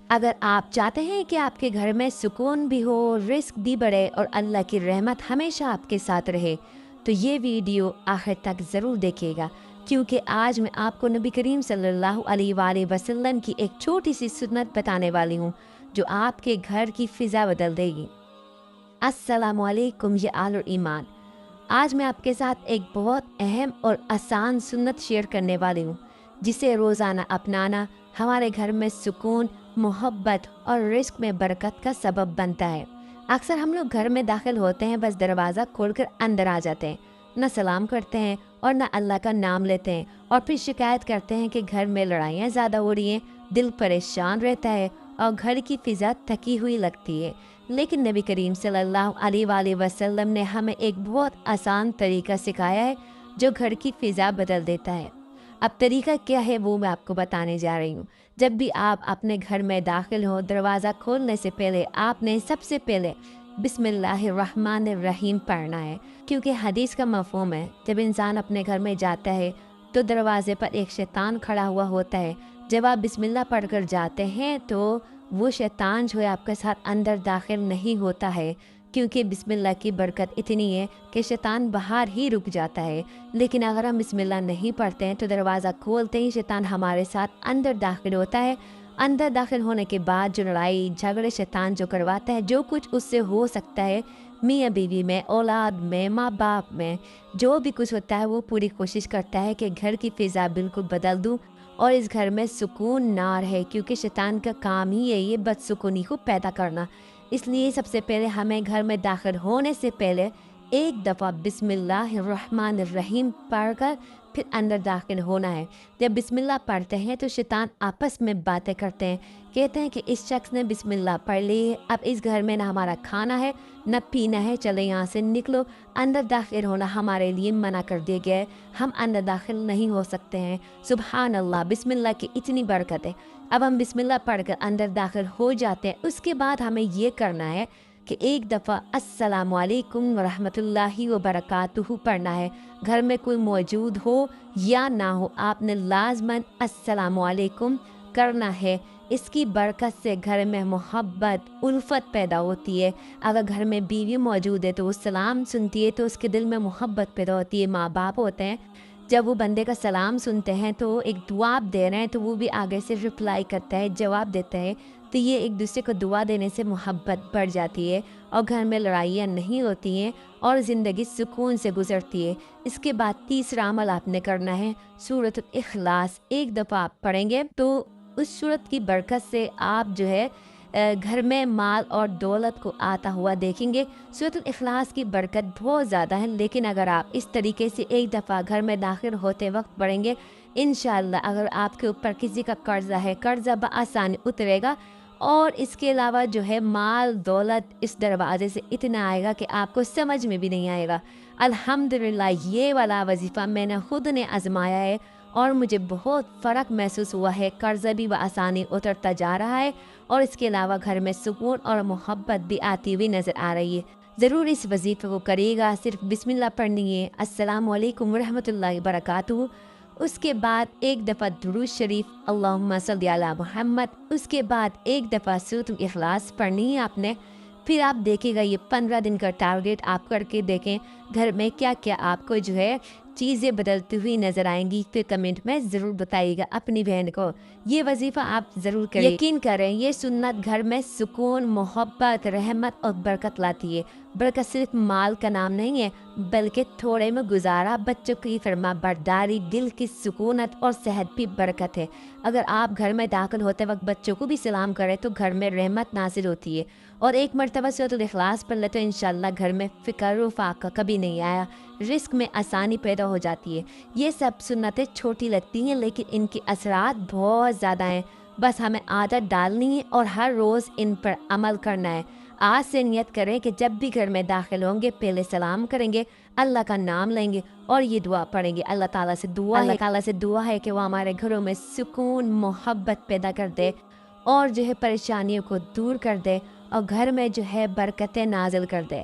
اگر آپ چاہتے ہیں کہ آپ کے گھر میں سکون بھی ہو، رزق بھی بڑھے اور اللہ کی رحمت ہمیشہ آپ کے ساتھ رہے تو یہ ویڈیو آخر تک ضرور دیکھیے گا، کیونکہ آج میں آپ کو نبی کریم صلی اللہ علیہ وآلہ وسلم کی ایک چھوٹی سی سنت بتانے والی ہوں جو آپ کے گھر کی فضا بدل دے گی۔ السلام علیکم یا آل ایمان۔ آج میں آپ کے ساتھ ایک بہت اہم اور آسان سنت شیئر کرنے والی ہوں جسے روزانہ اپنانا ہمارے گھر میں سکون، محبت اور رزق میں برکت کا سبب بنتا ہے۔ اکثر ہم لوگ گھر میں داخل ہوتے ہیں، بس دروازہ کھول کر اندر آ جاتے ہیں، نہ سلام کرتے ہیں اور نہ اللہ کا نام لیتے ہیں، اور پھر شکایت کرتے ہیں کہ گھر میں لڑائیاں زیادہ ہو رہی ہیں، دل پریشان رہتا ہے اور گھر کی فضا تھکی ہوئی لگتی ہے۔ لیکن نبی کریم صلی اللہ علیہ وآلہ وسلم نے ہمیں ایک بہت آسان طریقہ سکھایا ہے جو گھر کی فضا بدل دیتا ہے۔ اب طریقہ کیا ہے وہ میں آپ کو بتانے جا رہی ہوں۔ جب بھی آپ اپنے گھر میں داخل ہو، دروازہ کھولنے سے پہلے آپ نے سب سے پہلے بسم اللہ الرحمن الرحیم پڑھنا ہے، کیونکہ حدیث کا مفہوم ہے جب انسان اپنے گھر میں جاتا ہے تو دروازے پر ایک شیطان کھڑا ہوا ہوتا ہے۔ جب آپ بسم اللہ پڑھ کر جاتے ہیں تو وہ شیطان جو ہے آپ کے ساتھ اندر داخل نہیں ہوتا ہے، کیونکہ بسم اللہ کی برکت اتنی ہے کہ شیطان باہر ہی رک جاتا ہے۔ لیکن اگر ہم بسم اللہ نہیں پڑھتے ہیں تو دروازہ کھولتے ہی شیطان ہمارے ساتھ اندر داخل ہوتا ہے۔ اندر داخل ہونے کے بعد جو لڑائی جھگڑے شیطان جو کرواتا ہے، جو کچھ اس سے ہو سکتا ہے، میاں بیوی میں، اولاد میں، ماں باپ میں، جو بھی کچھ ہوتا ہے وہ پوری کوشش کرتا ہے کہ گھر کی فضا بالکل بدل دوں اور اس گھر میں سکون نہ رہے، کیونکہ شیطان کا کام ہی ہے یہ بدسکونی کو پیدا کرنا۔ اس لیے سب سے پہلے ہمیں گھر میں داخل ہونے سے پہلے ایک دفعہ بسم اللہ الرحمن الرحیم پڑھ کر پھر اندر داخل ہونا ہے۔ جب بسم اللہ پڑھتے ہیں تو شیطان آپس میں باتیں کرتے ہیں، کہتے ہیں کہ اس شخص نے بسم اللہ پڑھ لی ہے، اب اس گھر میں نہ ہمارا کھانا ہے نہ پینا ہے، چلے یہاں سے نکلو، اندر داخل ہونا ہمارے لیے منع کر دیا گیا ہے، ہم اندر داخل نہیں ہو سکتے ہیں۔ سبحان اللہ، بسم اللہ کی اتنی برکت ہے۔ اب ہم بسم اللہ پڑھ کر اندر داخل ہو جاتے ہیں، اس کے بعد ہمیں یہ کرنا ہے کہ ایک دفعہ السلام علیکم ورحمۃ اللہ وبرکاتہ پڑھنا ہے۔ گھر میں کوئی موجود ہو یا نہ ہو، آپ نے لازماً السلام علیکم کرنا ہے۔ اس کی برکت سے گھر میں محبت، الفت پیدا ہوتی ہے۔ اگر گھر میں بیوی موجود ہے تو وہ سلام سنتی ہے تو اس کے دل میں محبت پیدا ہوتی ہے۔ ماں باپ ہوتے ہیں، جب وہ بندے کا سلام سنتے ہیں تو ایک دعا آپ دے رہے ہیں تو وہ بھی آگے سے رپلائی کرتا ہے، جواب دیتا ہے، تو یہ ایک دوسرے کو دعا دینے سے محبت بڑھ جاتی ہے اور گھر میں لڑائیاں نہیں ہوتی ہیں اور زندگی سکون سے گزرتی ہے۔ اس کے بعد تیسرا عمل آپ نے کرنا ہے، سورۃ الاخلاص ایک دفعہ آپ پڑھیں گے تو اس سورت کی برکت سے آپ جو ہے گھر میں مال اور دولت کو آتا ہوا دیکھیں گے۔ سورۃ الاخلاص کی برکت بہت زیادہ ہے، لیکن اگر آپ اس طریقے سے ایک دفعہ گھر میں داخل ہوتے وقت پڑھیں گے، انشاءاللہ اگر آپ کے اوپر کسی کا قرضہ ہے، قرضہ بآسانی اترے گا، اور اس کے علاوہ جو ہے مال دولت اس دروازے سے اتنا آئے گا کہ آپ کو سمجھ میں بھی نہیں آئے گا۔ الحمدللہ یہ والا وظیفہ میں نے خود نے آزمایا ہے اور مجھے بہت فرق محسوس ہوا ہے، قرضہ بھی بآسانی اترتا جا رہا ہے اور اس کے علاوہ گھر میں سکون اور محبت بھی آتی ہوئی نظر آ رہی ہے۔ ضرور اس وظیفے کو کرے گا، صرف بسم اللہ پڑھنی ہے، السلام علیکم ورحمۃ اللہ وبرکاتہ، اس کے بعد ایک دفعہ درود شریف اللہم صلی علی محمد، اس کے بعد ایک دفعہ سورۃ الاخلاص پڑھنی ہے آپ نے۔ پھر آپ دیکھیں گا یہ 15 دن کا ٹارگیٹ آپ کر کے دیکھیں گھر میں کیا کیا آپ کو جو ہے چیزیں بدلتی ہوئی نظر آئیں گی۔ پھر کمنٹ میں ضرور بتائیے گا اپنی بہن کو، یہ وظیفہ آپ ضرور کریں۔ یقین کریں یہ سنت گھر میں سکون، محبت، رحمت اور برکت لاتی ہے۔ برکت صرف مال کا نام نہیں ہے، بلکہ تھوڑے میں گزارا، بچوں کی فرما برداری، دل کی سکونت اور صحت بھی برکت ہے۔ اگر آپ گھر میں داخل ہوتے وقت بچوں کو بھی سلام کریں تو گھر میں رحمت نازل ہوتی ہے، اور ایک مرتبہ سورۃ الاخلاص پڑھ لے تو انشاءاللہ گھر میں فکر و فاقہ کبھی نہیں آیا، رزق میں آسانی پیدا ہو جاتی ہے۔ یہ سب سنتیں چھوٹی لگتی ہیں لیکن ان کی اثرات بہت زیادہ ہیں، بس ہمیں عادت ڈالنی ہے اور ہر روز ان پر عمل کرنا ہے۔ آج سے نیت کریں کہ جب بھی گھر میں داخل ہوں گے پہلے سلام کریں گے، اللہ کا نام لیں گے اور یہ دعا پڑھیں گے۔ اللہ تعالیٰ سے دعا ہے کہ وہ ہمارے گھروں میں سکون، محبت پیدا کر دے اور جو ہے پریشانیوں کو دور کر دے اور گھر میں جو ہے برکتیں نازل کر دے۔